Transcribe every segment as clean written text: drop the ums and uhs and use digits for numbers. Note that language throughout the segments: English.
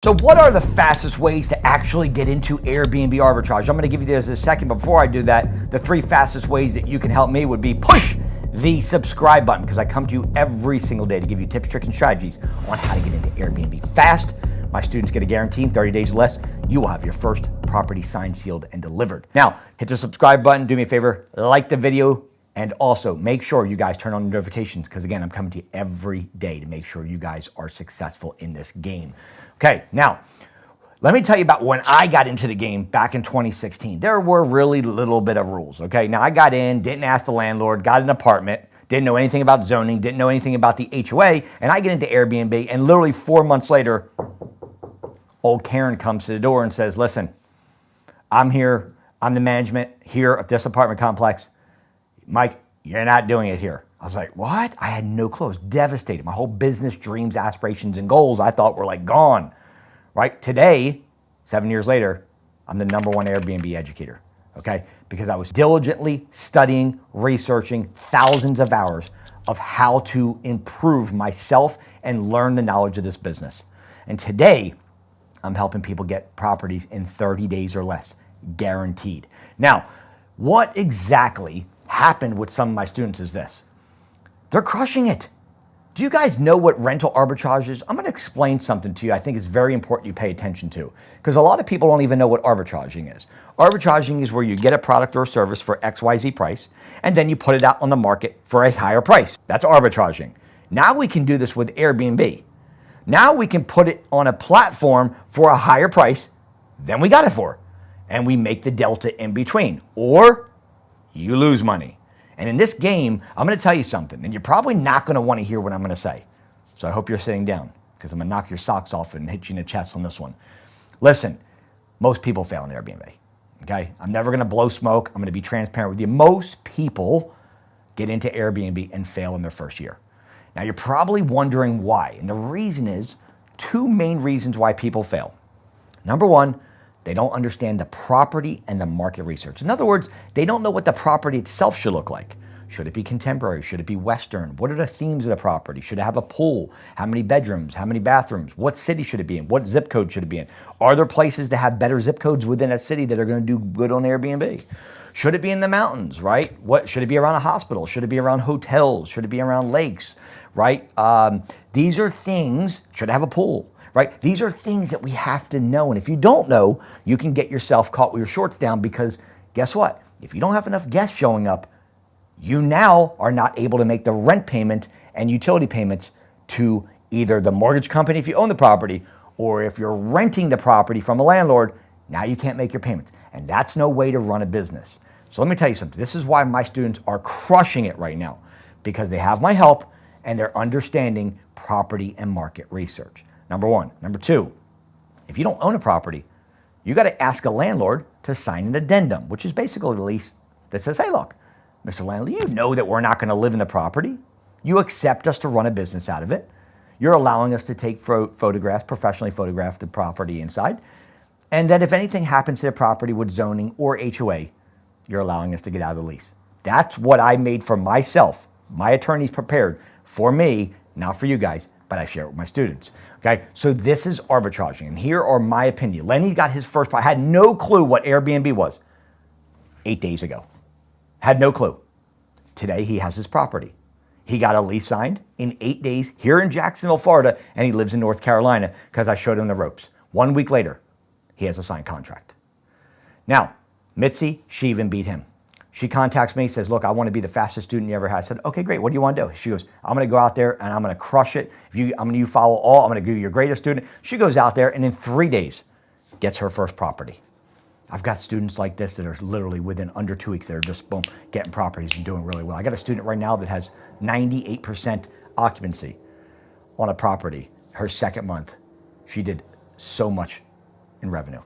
So what are the fastest ways to actually get into Airbnb arbitrage? I'm going to give you this in a second, but before I do that, the 3 fastest ways that you can help me would be push the subscribe button, because I come to you every single day to give you tips, tricks, and strategies on how to get into Airbnb fast. My students get a guarantee in 30 days or less, you will have your first property signed, sealed, and delivered. Now, hit the subscribe button, do me a favor, like the video, and also make sure you guys turn on the notifications, because again, I'm coming to you every day to make sure you guys are successful in this game. Okay, now, let me tell you about when I got into the game back in 2016. There were really little bit of rules, okay? Now, I got in, didn't ask the landlord, got an apartment, didn't know anything about zoning, didn't know anything about the HOA, and I get into Airbnb, and literally 4 months later, old Karen comes to the door and says, listen, I'm here, I'm the management here of this apartment complex. Mike, you're not doing it here. I was like, what? I had no clue. I was devastated. My whole business, dreams, aspirations, and goals I thought were like gone, right? Today, 7 years later, I'm the #1 Airbnb educator, okay? Because I was diligently studying, researching thousands of hours of how to improve myself and learn the knowledge of this business. And today, I'm helping people get properties in 30 days or less, guaranteed. Now, what exactly happened with some of my students is this. They're crushing it. Do you guys know what rental arbitrage is? I'm going to explain something to you I think is very important you pay attention to, because a lot of people don't even know what arbitraging is. Arbitraging is where you get a product or service for XYZ price, and then you put it out on the market for a higher price. That's arbitraging. Now we can do this with Airbnb. Now we can put it on a platform for a higher price than we got it for, and we make the delta in between, or you lose money. And in this game, I'm going to tell you something, and you're probably not going to want to hear what I'm going to say. So I hope you're sitting down, because I'm going to knock your socks off and hit you in the chest on this one. Listen, most people fail in Airbnb, okay? I'm never going to blow smoke. I'm going to be transparent with you. Most people get into Airbnb and fail in their first year. Now, you're probably wondering why, and the reason is 2 main reasons why people fail. Number 1, they don't understand the property and the market research. In other words, they don't know what the property itself should look like. Should it be contemporary? Should it be Western? What are the themes of the property? Should it have a pool? How many bedrooms? How many bathrooms? What city should it be in? What zip code should it be in? Are there places that have better zip codes within that city that are going to do good on Airbnb? Should it be in the mountains, right? What should it be around a hospital? Should it be around hotels? Should it be around lakes, right? These are things, should it have a pool? Right? These are things that we have to know. And if you don't know, you can get yourself caught with your shorts down, because guess what? If you don't have enough guests showing up, you now are not able to make the rent payment and utility payments to either the mortgage company if you own the property, or if you're renting the property from a landlord, now you can't make your payments. And that's no way to run a business. So let me tell you something. This is why my students are crushing it right now, because they have my help and they're understanding property and market research. Number 1. Number 2, if you don't own a property, you got to ask a landlord to sign an addendum, which is basically a lease that says, hey, look, Mr. Landlord, you know that we're not going to live in the property. You accept us to run a business out of it. You're allowing us to take photographs, professionally photograph the property inside. And that if anything happens to the property with zoning or HOA, you're allowing us to get out of the lease. That's what I made for myself. My attorney's prepared for me, not for you guys, but I share it with my students. Okay, so this is arbitraging, and here are my opinion. Lenny got his first, I had no clue what Airbnb was 8 days ago. Had no clue. Today he has his property. He got a lease signed in 8 days here in Jacksonville, Florida, and he lives in North Carolina because I showed him the ropes. 1 week later, he has a signed contract. Now, Mitzi, she even beat him. She contacts me, says, look, I want to be the fastest student you ever had. I said, okay, great. What do you want to do? She goes, I'm going to go out there and I'm going to crush it. I'm going to follow all. I'm going to give you your greatest student. She goes out there and in 3 days gets her first property. I've got students like this that are literally within under 2 weeks. They're just, boom, getting properties and doing really well. I got a student right now that has 98% occupancy on a property. Her second month, she did so much in revenue.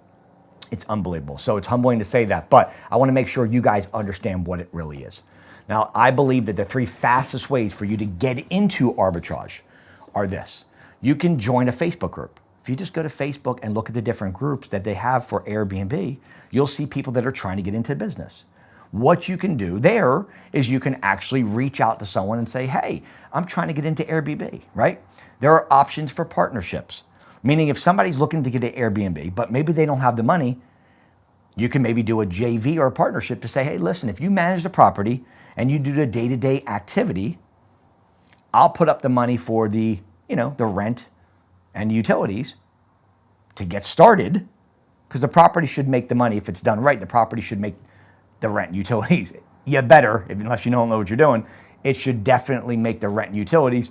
It's unbelievable. So it's humbling to say that, but I want to make sure you guys understand what it really is. Now, I believe that the 3 fastest ways for you to get into arbitrage are this. You can join a Facebook group. If you just go to Facebook and look at the different groups that they have for Airbnb, you'll see people that are trying to get into business. What you can do there is you can actually reach out to someone and say, hey, I'm trying to get into Airbnb, right? There are options for partnerships. Meaning if somebody's looking to get an Airbnb, but maybe they don't have the money, you can maybe do a JV or a partnership to say, hey, listen, if you manage the property and you do the day-to-day activity, I'll put up the money for the rent and the utilities to get started, because the property should make the money. If it's done right, the property should make the rent and utilities. You better, unless you don't know what you're doing, it should definitely make the rent and utilities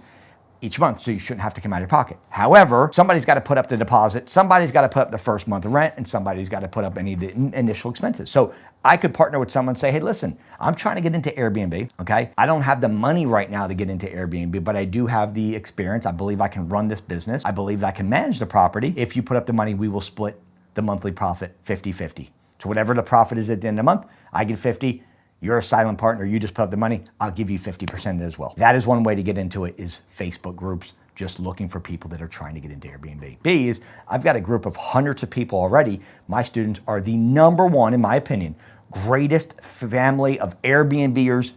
each month, so you shouldn't have to come out of your pocket. However, somebody's got to put up the deposit, somebody's got to put up the first month of rent, and somebody's got to put up any of the initial expenses. So I could partner with someone and say, hey, listen, I'm trying to get into Airbnb, okay? I don't have the money right now to get into Airbnb, but I do have the experience. I believe I can run this business. I believe I can manage the property. If you put up the money, we will split the monthly profit 50-50. So whatever the profit is at the end of the month, I get 50. You're a silent partner, you just put up the money, I'll give you 50% as well. That is one way to get into it, is Facebook groups, just looking for people that are trying to get into Airbnb. B is, I've got a group of hundreds of people already. My students are the number one, in my opinion, greatest family of Airbnbers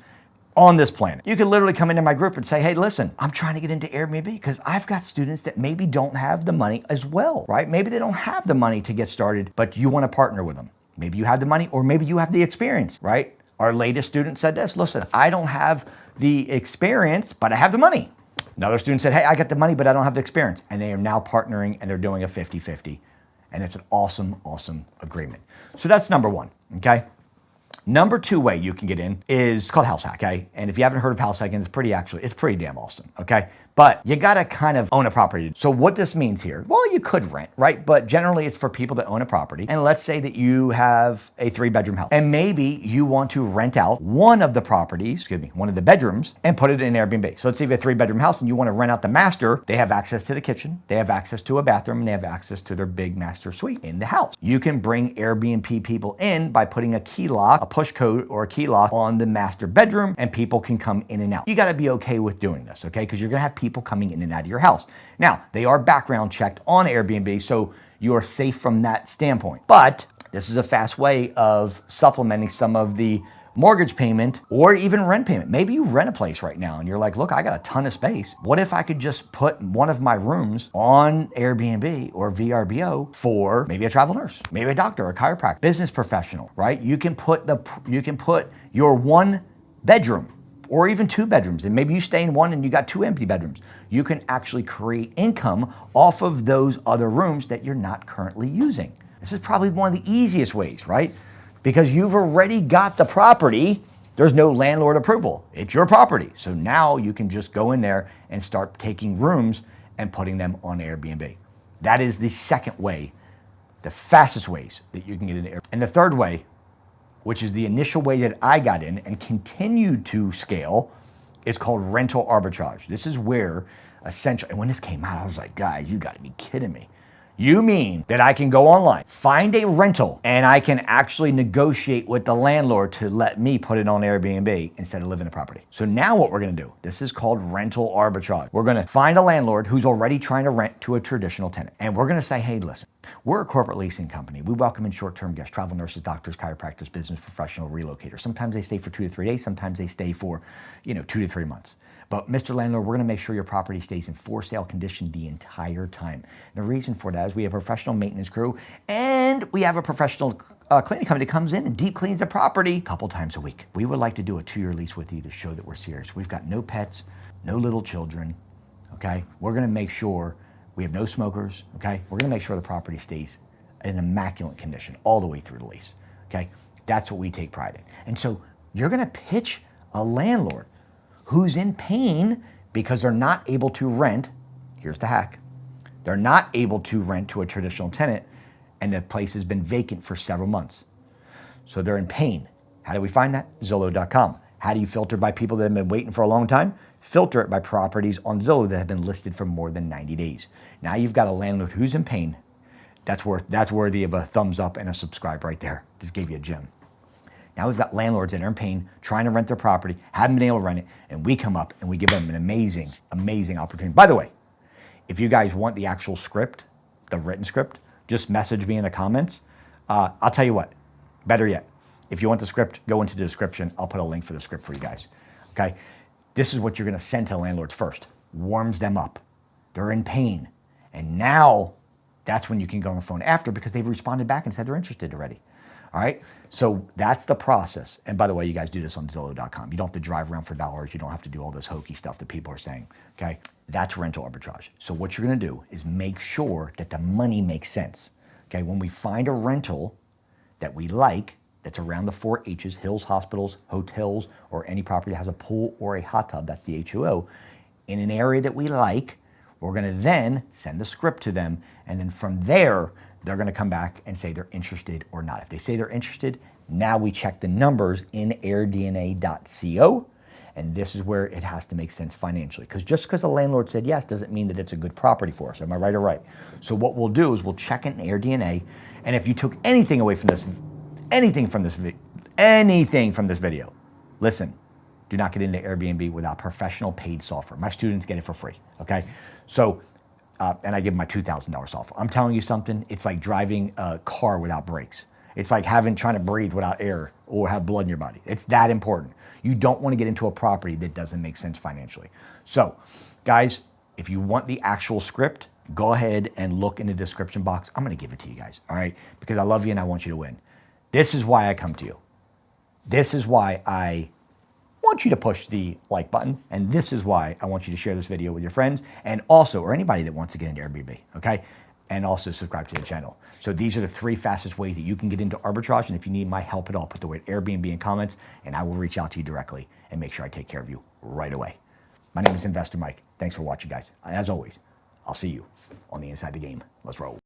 on this planet. You can literally come into my group and say, hey, listen, I'm trying to get into Airbnb because I've got students that maybe don't have the money as well, right? Maybe they don't have the money to get started, but you want to partner with them. Maybe you have the money, or maybe you have the experience, right? Our latest student said this, listen, I don't have the experience, but I have the money. Another student said, hey, I got the money, but I don't have the experience. And they are now partnering and they're doing a 50-50. And it's an awesome, awesome agreement. So that's number one, okay? Number two way you can get in is called house hack, okay? And if you haven't heard of house hacking, it's pretty damn awesome, okay? But you gotta kind of own a property. So what this means here, well, you could rent, right? But generally it's for people that own a property. And let's say that you have a 3-bedroom house and maybe you want to rent out one of the bedrooms and put it in Airbnb. So let's say you have a 3-bedroom house and you want to rent out the master. They have access to the kitchen, they have access to a bathroom, and they have access to their big master suite in the house. You can bring Airbnb people in by putting a key lock, a push code or a key lock on the master bedroom, and people can come in and out. You gotta be okay with doing this, okay? Because you're gonna have people coming in and out of your house. Now, they are background checked on Airbnb, so you are safe from that standpoint. But this is a fast way of supplementing some of the mortgage payment or even rent payment. Maybe you rent a place right now and you're like, look, I got a ton of space. What if I could just put one of my rooms on Airbnb or VRBO for maybe a travel nurse, maybe a doctor, a chiropractor, business professional, right? You can put your 1 bedroom or even 2 bedrooms, and maybe you stay in one and you got 2 empty bedrooms. You can actually create income off of those other rooms that you're not currently using. This is probably one of the easiest ways, right? Because you've already got the property, there's no landlord approval. It's your property. So now you can just go in there and start taking rooms and putting them on Airbnb. That is the second way, the fastest ways that you can get into Airbnb. And the third way, which is the initial way that I got in and continued to scale, is called rental arbitrage. This is where essentially, and when this came out, I was like, guys, you gotta be kidding me. You mean that I can go online, find a rental, and I can actually negotiate with the landlord to let me put it on Airbnb instead of living in the property. So now what we're gonna do, this is called rental arbitrage. We're gonna find a landlord who's already trying to rent to a traditional tenant. And we're gonna say, hey, listen, we're a corporate leasing company. We welcome in short-term guests, travel nurses, doctors, chiropractors, business professional, relocators. Sometimes they stay for 2 to 3 days. Sometimes they stay for, 2 to 3 months. But Mr. Landlord, we're gonna make sure your property stays in for sale condition the entire time. And the reason for that is we have a professional maintenance crew and we have a professional cleaning company that comes in and deep cleans the property a couple times a week. We would like to do a 2-year lease with you to show that we're serious. We've got no pets, no little children, okay? We're gonna make sure we have no smokers, okay? We're gonna make sure the property stays in immaculate condition all the way through the lease, okay? That's what we take pride in. And so you're gonna pitch a landlord who's in pain because they're not able to rent. Here's the hack. They're not able to rent to a traditional tenant and the place has been vacant for several months. So they're in pain. How do we find that? Zillow.com. How do you filter by people that have been waiting for a long time? Filter it by properties on Zillow that have been listed for more than 90 days. Now you've got a landlord who's in pain. That's worthy of a thumbs up and a subscribe right there. Just gave you a gem. Now we've got landlords that are in pain, trying to rent their property, haven't been able to rent it, and we come up and we give them an amazing, amazing opportunity. By the way, if you guys want the actual script, the written script, just message me in the comments. I'll tell you what, better yet, if you want the script, go into the description. I'll put a link for the script for you guys, okay? This is what you're gonna send to landlords first. Warms them up. They're in pain. And now That's when you can go on the phone after because they've responded back and said they're interested already. All right, so that's the process. And by the way, you guys do this on Zillow.com. You don't have to drive around for dollars. You don't have to do all this hokey stuff that people are saying, okay? That's rental arbitrage. So what you're gonna do is make sure that the money makes sense, okay? When we find a rental that we like, that's around the 4 H's, hills, hospitals, hotels, or any property that has a pool or a hot tub, that's the HOO, in an area that we like, we're gonna then send the script to them, and then from there, they're gonna come back and say they're interested or not. If they say they're interested, now we check the numbers in airdna.co, and this is where it has to make sense financially. Because just because the landlord said yes doesn't mean that it's a good property for us. Am I right or right? So what we'll do is we'll check it in AirDNA, and if you took anything away from this, anything from this video, listen, do not get into Airbnb without professional paid software. My students get it for free, okay? So, and I give them my $2,000 software. I'm telling you something, it's like driving a car without brakes. It's like trying to breathe without air or have blood in your body. It's that important. You don't want to get into a property that doesn't make sense financially. So, guys, if you want the actual script, go ahead and look in the description box. I'm going to give it to you guys, all right? Because I love you and I want you to win. This is why I come to you. This is why I want you to push the like button, and this is why I want you to share this video with your friends and also, or anybody that wants to get into Airbnb, okay? And also subscribe to the channel. So these are the 3 fastest ways that you can get into arbitrage, and if you need my help at all, put the word Airbnb in comments, and I will reach out to you directly and make sure I take care of you right away. My name is Investor Mike. Thanks for watching, guys. As always, I'll see you on the inside the game. Let's roll.